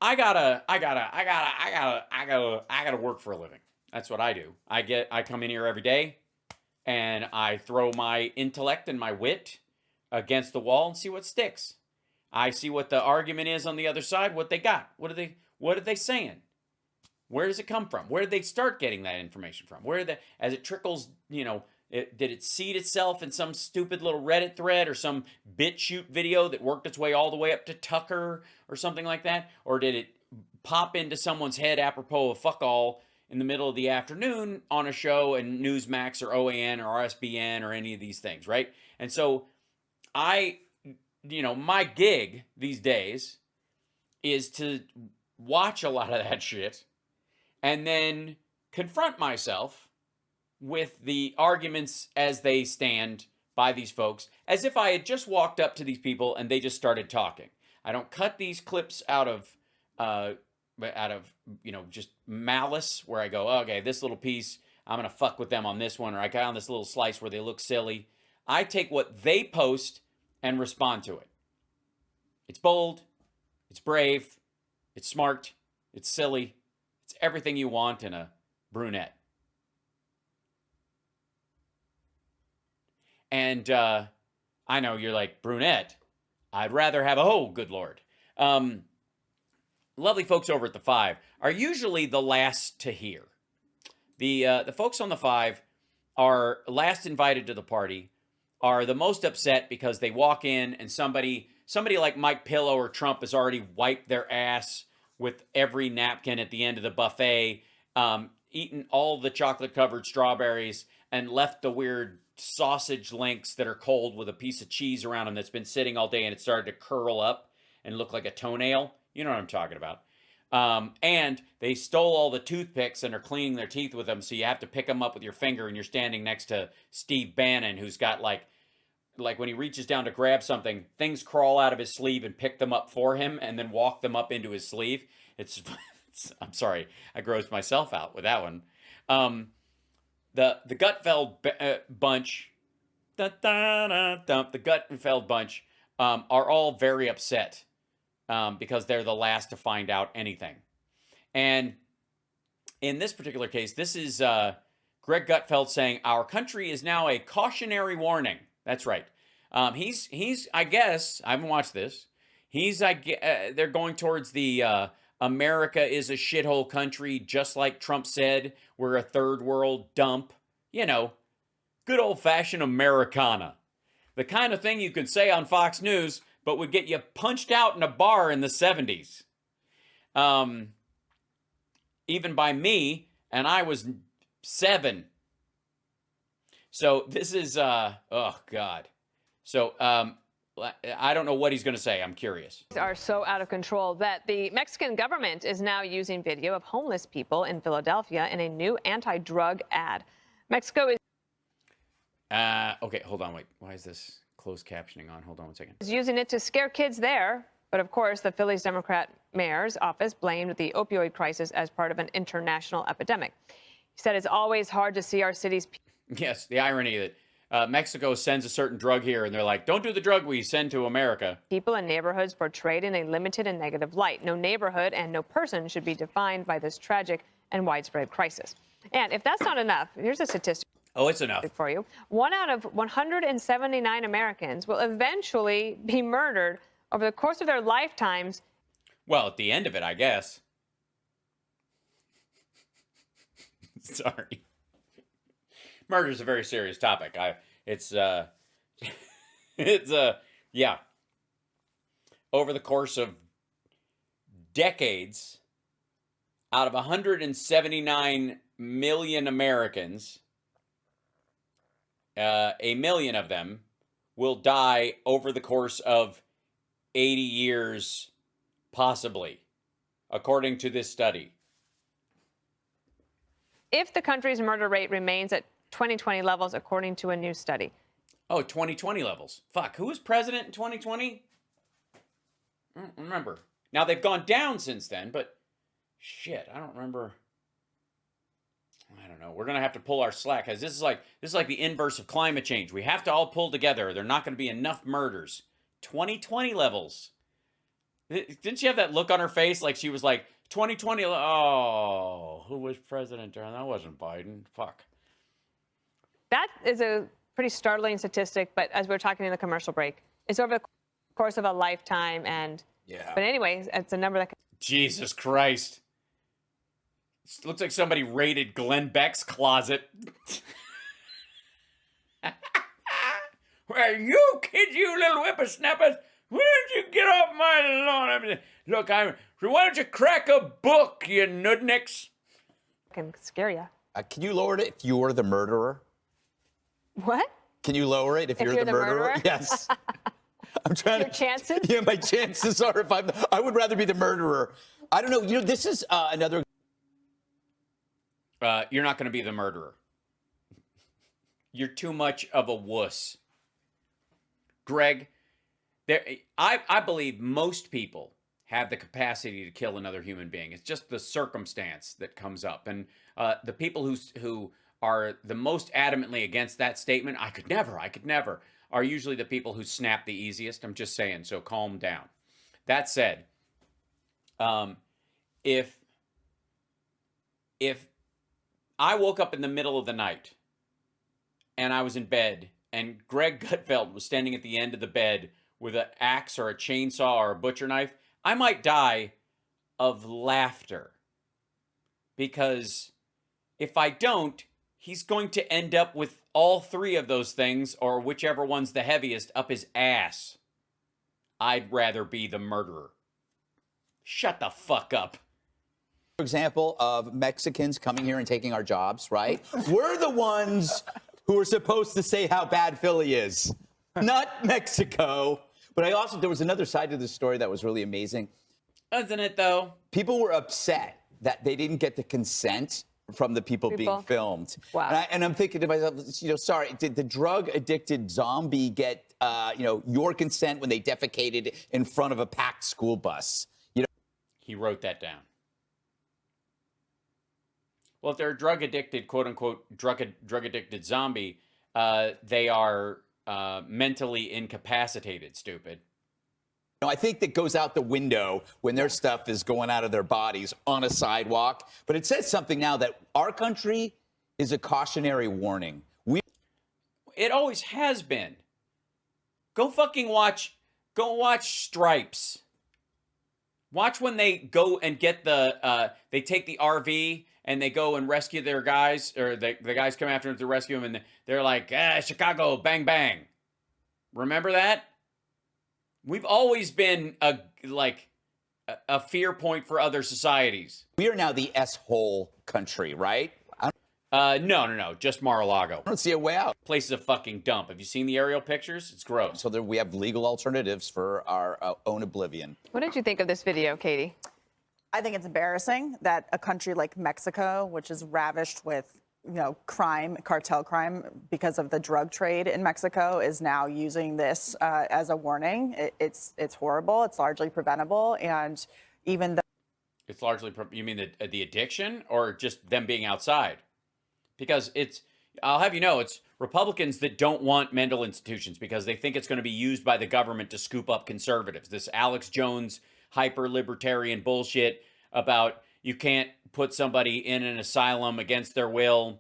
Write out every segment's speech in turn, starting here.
I gotta work for a living. That's what I do. I come in here every day and I throw my intellect and my wit against the wall and see what sticks. I see what the argument is on the other side, what they got. What are they saying? Where does it come from? Where did they start getting that information from? Where did as it trickles, did it seed itself in some stupid little Reddit thread or some BitChute video that worked its way all the way up to Tucker or something like that? Or did it pop into someone's head apropos of fuck all in the middle of the afternoon on a show in Newsmax or OAN or RSBN or any of these things, right? And so my gig these days is to watch a lot of that shit and then confront myself with the arguments as they stand by these folks, as if I had just walked up to these people and they just started talking. I don't cut these clips out of just malice where I go, okay, this little piece, I'm gonna fuck with them on this one, or I got on this little slice where they look silly. I take what they post and respond to it. It's bold, it's brave, it's smart, it's silly, it's everything you want in a brunette. And I know you're like, brunette? I'd rather have good Lord. Lovely folks over at the Five are usually the last to hear. The folks on the Five are last invited to the party, are the most upset because they walk in and somebody like Mike Pillow or Trump has already wiped their ass with every napkin at the end of the buffet, eaten all the chocolate-covered strawberries, and left the weird sausage links that are cold with a piece of cheese around them that's been sitting all day and it started to curl up and look like a toenail. You know what I'm talking about. And they stole all the toothpicks and are cleaning their teeth with them, so you have to pick them up with your finger, and you're standing next to Steve Bannon, who's got like when he reaches down to grab something, things crawl out of his sleeve and pick them up for him and then walk them up into his sleeve. It's I'm sorry, I grossed myself out with that one. The Gutfeld bunch, the Gutfeld bunch are all very upset because they're the last to find out anything. And in this particular case, this is Greg Gutfeld saying, our country is now a cautionary warning. That's right. He's I guess, I haven't watched this. They're going towards the America is a shithole country, just like Trump said, we're a third world dump. Good old-fashioned Americana. The kind of thing you could say on Fox News, but would get you punched out in a bar in the 70s. Even by me, and I was 7. So this is, oh God. So I don't know what he's going to say. I'm curious. Are so out of control that the Mexican government is now using video of homeless people in Philadelphia in a new anti-drug ad. Mexico is... Okay, hold on, wait. Why is this closed captioning on? Hold on one second. ...is using it to scare kids there. But of course, the Philly's Democrat mayor's office blamed the opioid crisis as part of an international epidemic. He said it's always hard to see our city's... Yes, the irony that Mexico sends a certain drug here, and they're like, don't do the drug we send to America. People in neighborhoods portrayed in a limited and negative light. No neighborhood and no person should be defined by this tragic and widespread crisis. And if that's not enough, here's a statistic. Oh, it's enough. For you. 1 out of 179 Americans will eventually be murdered over the course of their lifetimes. Well, at the end of it, I guess. Sorry. Murder is a very serious topic. Yeah. Over the course of decades, out of 179 million Americans, 1 million of them will die over the course of 80 years, possibly, according to this study. If the country's murder rate remains at 2020 levels, according to a new study. Oh, 2020 levels. Fuck, who was president in 2020? I don't remember. Now, they've gone down since then, but shit, I don't remember. I don't know. We're going to have to pull our slack, because this is like the inverse of climate change. We have to all pull together. There are not going to be enough murders. 2020 levels. Didn't she have that look on her face like she was like 2020? Oh, who was president during that? Wasn't Biden. Fuck. That is a pretty startling statistic, but as we were talking in the commercial break, it's over the course of a lifetime. And Yeah. but anyways, it's a number that. Jesus Christ. This looks like somebody raided Glenn Beck's closet. Well, you kids, you little whippersnappers, why don't you get off my lawn? I mean, look, why don't you crack a book, you nudnicks? Can scare you. Can you lower it if you're the murderer? What? Can you lower it if you're the murderer? Yes. I'm trying Your chances? Yeah, my chances are I would rather be the murderer. I don't know. You know, this is another. You're not going to be the murderer. You're too much of a wuss. Greg, I believe most people have the capacity to kill another human being. It's just the circumstance that comes up. And the people who are the most adamantly against that statement, I could never, are usually the people who snap the easiest. I'm just saying, so calm down. That said, if I woke up in the middle of the night and I was in bed and Greg Gutfeld was standing at the end of the bed with an axe or a chainsaw or a butcher knife, I might die of laughter. Because if I don't, he's going to end up with all three of those things, or whichever one's the heaviest, up his ass. I'd rather be the murderer. Shut the fuck up. Example of Mexicans coming here and taking our jobs, right? We're the ones who are supposed to say how bad Philly is, not Mexico. But there was another side to this story that was really amazing. Isn't it, though? People were upset that they didn't get the consent from the people being filmed. Wow. And I'm thinking to myself, sorry, did the drug-addicted zombie get, your consent when they defecated in front of a packed school bus? He wrote that down. Well, if they're a drug-addicted, quote-unquote, drug-addicted zombie, they are mentally incapacitated, stupid. I think that goes out the window when their stuff is going out of their bodies on a sidewalk. But it says something now that our country is a cautionary warning. It always has been. Go watch Stripes. Watch when they go and get they take the RV and they go and rescue their guys, or the guys come after them to rescue them, and they're like, Chicago, bang, bang. Remember that? We've always been a fear point for other societies. We are now the S-hole country, right? No, just Mar-a-Lago. I don't see a way out. Place is a fucking dump. Have you seen the aerial pictures? It's gross. So we have legal alternatives for our own oblivion. What did you think of this video, Katie? I think it's embarrassing that a country like Mexico, which is ravished with, crime, cartel crime, because of the drug trade in Mexico, is now using this as a warning. It's horrible. It's largely preventable, and even though it's largely, you mean the addiction, or just them being outside? Because I'll have you know, it's Republicans that don't want mental institutions because they think it's going to be used by the government to scoop up conservatives. This Alex Jones hyper-libertarian bullshit about you can't put somebody in an asylum against their will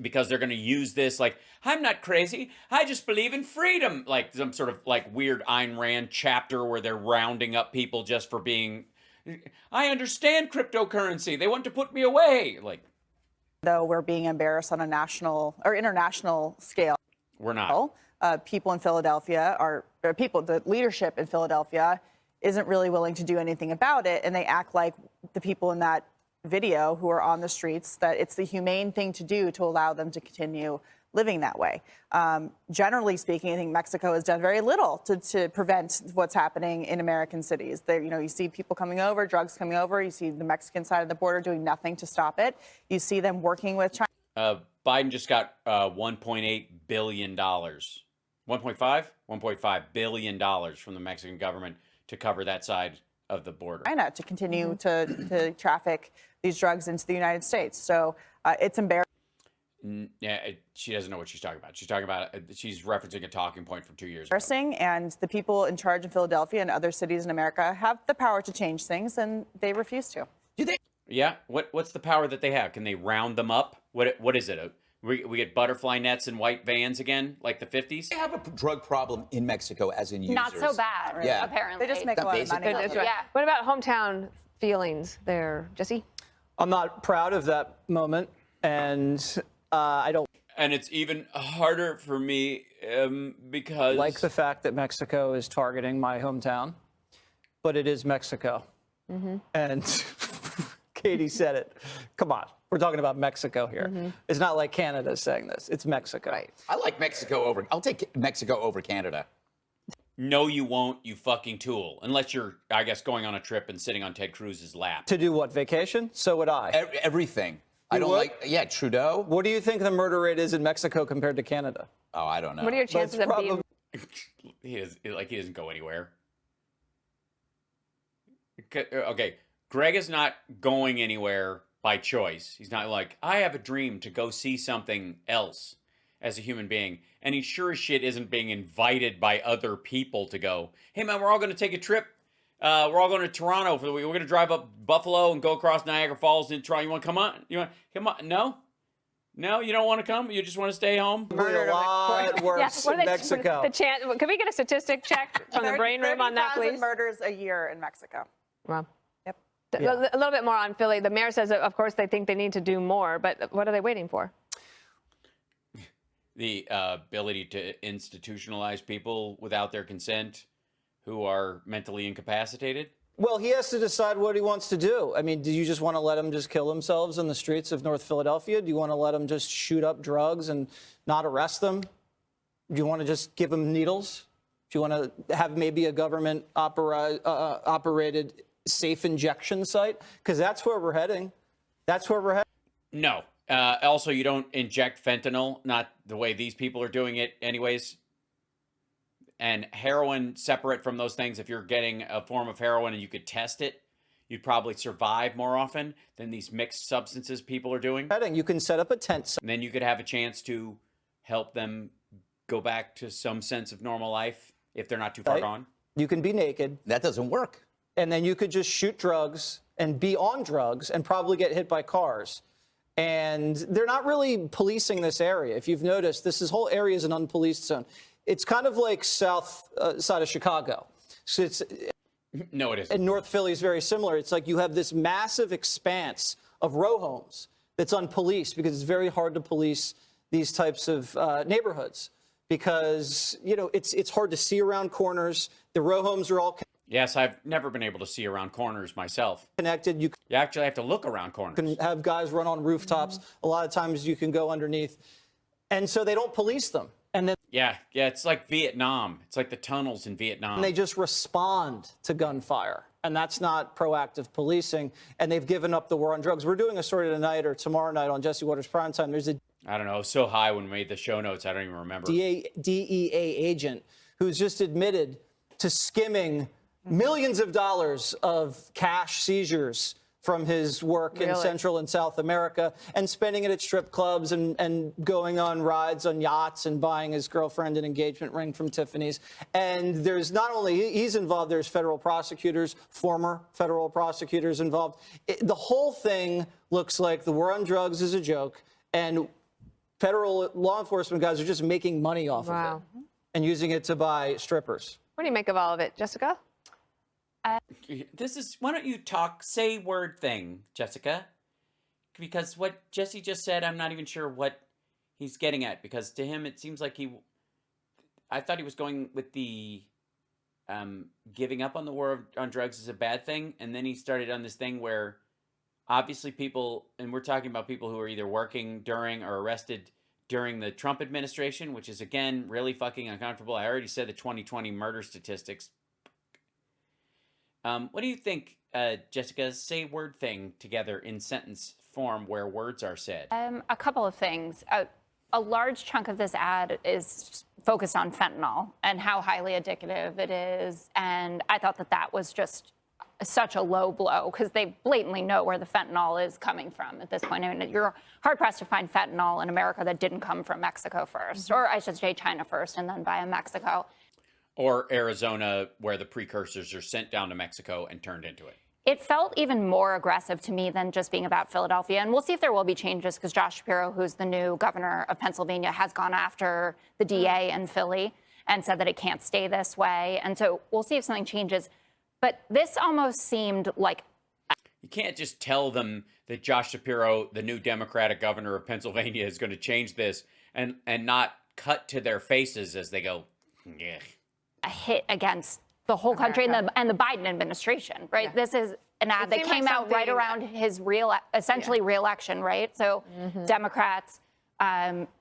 because they're going to use this. Like, I'm not crazy. I just believe in freedom. Like some sort of weird Ayn Rand chapter where they're rounding up people just for being, I understand cryptocurrency. They want to put me away. though we're being embarrassed on a national or international scale, we're not. People in Philadelphia the leadership in Philadelphia isn't really willing to do anything about it. And they act like the people in that video who are on the streets, that it's the humane thing to do to allow them to continue living that way. Generally speaking, I think Mexico has done very little to prevent what's happening in American cities. There, you see people coming over, drugs coming over. You see the Mexican side of the border doing nothing to stop it. You see them working with China. Biden just got $1.8 billion. 1.5 billion dollars from the Mexican government to cover that side of the border. China to continue to traffic these drugs into the United States. So it's embarrassing. Yeah, she doesn't know what she's talking about. She's talking about, she's referencing a talking point from 2 years ago. Embarrassing, and the people in charge in Philadelphia and other cities in America have the power to change things, and they refuse to. Do they? Yeah, what's the power that they have? Can they round them up? What is it? We get butterfly nets and white vans again, like the 50s? They have a drug problem in Mexico, as in users. Not so bad, Yeah. apparently. They just make a lot of money. Basic- off of it. Yeah. What about hometown feelings there, Jesse? I'm not proud of that moment, and I don't And it's even harder for me because like the fact that Mexico is targeting my hometown, but it is Mexico. And Katie said it. Come on, we're talking about Mexico here. It's not like Canada is saying this. It's Mexico. Right. I like Mexico over. I'll take Mexico over Canada. no, you won't, you fucking tool. Unless you're, I guess, going on a trip and sitting on Ted Cruz's lap. To do what? Vacation? So would I. Everything. I don't would? like. Yeah, Trudeau. What do you think the murder rate is in Mexico compared to Canada? Oh, I don't know. What are your chances of being? He doesn't go anywhere. Okay, Greg is not going anywhere by choice. He's not like, I have a dream to go see something else as a human being. And he sure as shit isn't being invited by other people to go, hey man, we're all going to take a trip. We're all going to Toronto. We're going to drive up Buffalo and go across Niagara Falls and try. You want to come on? You want come on? No, you don't want to come? You just want to stay home? A lot worse in Mexico. Can we get a statistic check from the brain room on that, 30,000 please? murders a year in Mexico. Well, Yep. a little bit more on Philly. The mayor says, that, of course, they think they need to do more, but what are they waiting for? The ability to institutionalize people without their consent who are mentally incapacitated. Well, he has to decide what he wants to do. I mean, do you just want to let them just kill themselves in the streets of North Philadelphia? Do you want to let them just shoot up drugs and not arrest them? Do you want to just give them needles? Do you want to have maybe a government operated safe injection site? Because that's where we're heading. That's where we're heading. No. Also, you don't inject fentanyl, not the way these people are doing it anyways. And heroin, separate from those things, if you're getting a form of heroin and you could test it, you'd probably survive more often than these mixed substances people are doing. You can set up a tent site. And then you could have a chance to help them go back to some sense of normal life if they're not too far gone. You can be naked. That doesn't work. And then you could just shoot drugs and be on drugs and probably get hit by cars. And they're not really policing this area. If you've noticed, this whole area is an unpoliced zone. It's kind of like south side of Chicago. So it's No, it isn't. and North Philly is very similar. It's like you have this massive expanse of row homes that's unpoliced because it's very hard to police these types of neighborhoods because, you know, it's hard to see around corners. The row homes are all Yes, I've never been able to see around corners myself. connected. You You actually have to look around corners. can have guys run on rooftops. A lot of times you can go underneath. And so they don't police them. And then Yeah, it's like Vietnam. It's like the tunnels in Vietnam. they just respond to gunfire. And that's not proactive policing. And they've given up the war on drugs. We're doing a story tonight or tomorrow night on Jesse Waters Primetime. There's a I don't know. It was so high when we made the show notes, I don't even remember. DEA agent who's just admitted to skimming millions of dollars of cash seizures from his work in Central and South America and spending it at strip clubs and going on rides on yachts and buying his girlfriend an engagement ring from Tiffany's. And there's not only he's involved, there's federal prosecutors, former federal prosecutors involved. The whole thing looks like the war on drugs is a joke and federal law enforcement guys are just making money off of it and using it to buy strippers. What do you make of all of it, Jessica? Why don't you say word thing, Jessica? Because what Jesse just said, I'm not even sure what he's getting at. Because to him, it seems like I thought he was going with the giving up on the war on drugs is a bad thing. And then he started on this thing where obviously people, and we're talking about people who are either working during or arrested during the Trump administration, which is, again, really fucking uncomfortable. I already said the 2020 murder statistics. What do you think, Jessica? Say word thing together in sentence form where words are said. A couple of things. A large chunk of this ad is focused on fentanyl and how highly addictive it is. And I thought that was just such a low blow because they blatantly know where the fentanyl is coming from at this point. I mean, you're hard-pressed to find fentanyl in America that didn't come from Mexico first, or I should say China first and then via Mexico. Or Arizona, where the precursors are sent down to Mexico and turned into it. It felt even more aggressive to me than just being about Philadelphia. And we'll see if there will be changes because Josh Shapiro, who's the new governor of Pennsylvania, has gone after the DA in Philly and said that it can't stay this way. And so we'll see if something changes. But this almost seemed like... You can't just tell them that Josh Shapiro, the new Democratic governor of Pennsylvania, is going to change this and not cut to their faces as they go, yeah. A hit against the whole country and the Biden administration, right? Yeah. This is an ad that came out right around his essentially re-election, right? So Democrats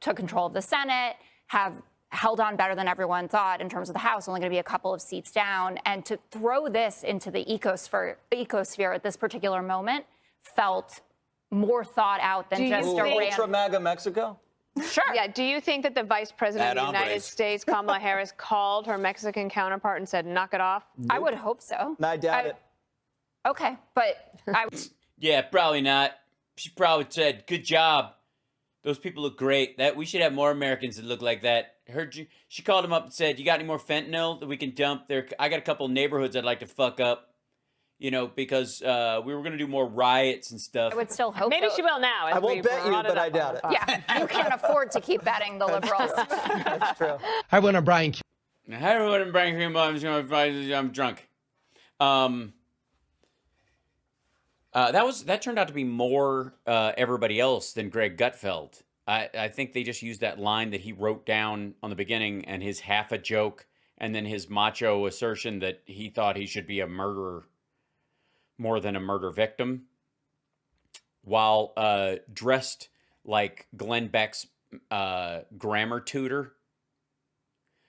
took control of the Senate, have held on better than everyone thought in terms of the House, only going to be a couple of seats down. And to throw this into the ecosphere at this particular moment felt more thought out than just a random... Ultra MAGA Mexico? Sure. Yeah. Do you think that the Vice President of the United States, Kamala Harris, called her Mexican counterpart and said, knock it off? I would hope so. I doubt it. Okay, but I... Yeah, probably not. She probably said, good job. Those people look great. That we should have more Americans that look like that. Heard you. She called him up and said, you got any more fentanyl that we can dump there? I got a couple neighborhoods I'd like to fuck up. You know, because we were going to do more riots and stuff. I would still hope Maybe so. she will now. I won't bet you, but I doubt it. Yeah, you can't afford to keep betting the liberals. That's true. I went on Brian. Hi, everyone. Brian Cream. I'm drunk. That turned out to be more everybody else than Greg Gutfeld. I think they just used that line that he wrote down on the beginning and his half a joke and then his macho assertion that he thought he should be a murderer more than a murder victim, while dressed like Glenn Beck's grammar tutor